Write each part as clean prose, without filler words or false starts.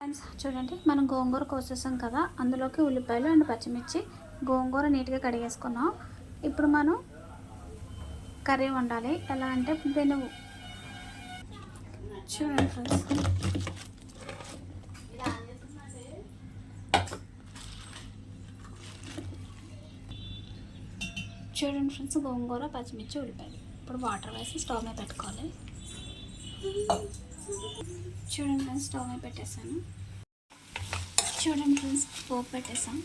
Friends చూడండి, మనం గోంగూర కోసేసాం కదా, అందులోకి ఉల్లిపాయలు అండ్ పచ్చిమిర్చి గోంగూర నీట్గా కడిగేసుకున్నాం. ఇప్పుడు మనం కర్రీ వండాలి. ఎలా అంటే దీన్ని చూడండి ఫ్రెండ్స్, గోంగూర పచ్చిమిర్చి ఉల్లిపాయలు ఇప్పుడు వాటర్ వేసి స్టవ్ మీద పెట్టుకోవాలి. చూడండి ఫ్రెండ్స్, స్టవ్ మీద పెట్టేసాను. చూడండి ఫ్రెండ్స్, పోపు పెట్టేసాం.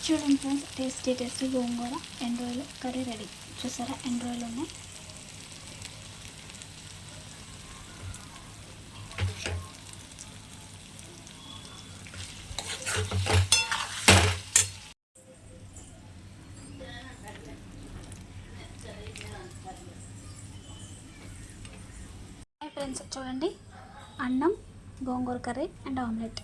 చూడండి ఫ్రెండ్స్, టేస్టీ గోంగూర ఎండు రొయ్యలు కర్రీ రెడీ. చూసారా, ఎండు రొయ్యలు ఉన్నాయి. ఫ్రెండ్స్ చూడండి, అన్నం, గోంగూర కర్రీ అండ్ ఆమ్లెట్.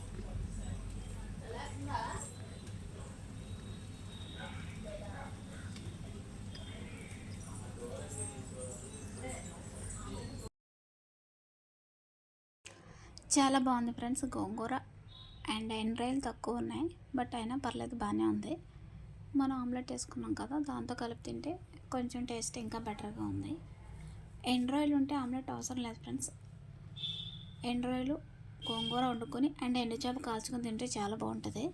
చాలా బాగుంది ఫ్రెండ్స్. గోంగూర అండ్ ఎండ్రాయిలు తక్కువ ఉన్నాయి, బట్ అయినా పర్లేదు, బాగానే ఉంది. మనం ఆమ్లెట్ వేసుకున్నాం కదా, దాంతో కలిపి తింటే కొంచెం టేస్ట్ ఇంకా బెటర్గా ఉంది. ఎండ్రాయిలు ఉంటే ఆమ్లెట్ అవసరం లేదు ఫ్రెండ్స్. ఎండ్రాయిలు గోంగూర వండుకొని అండ్ ఎండు చేప కాల్చుకొని తింటే చాలా బాగుంటుంది.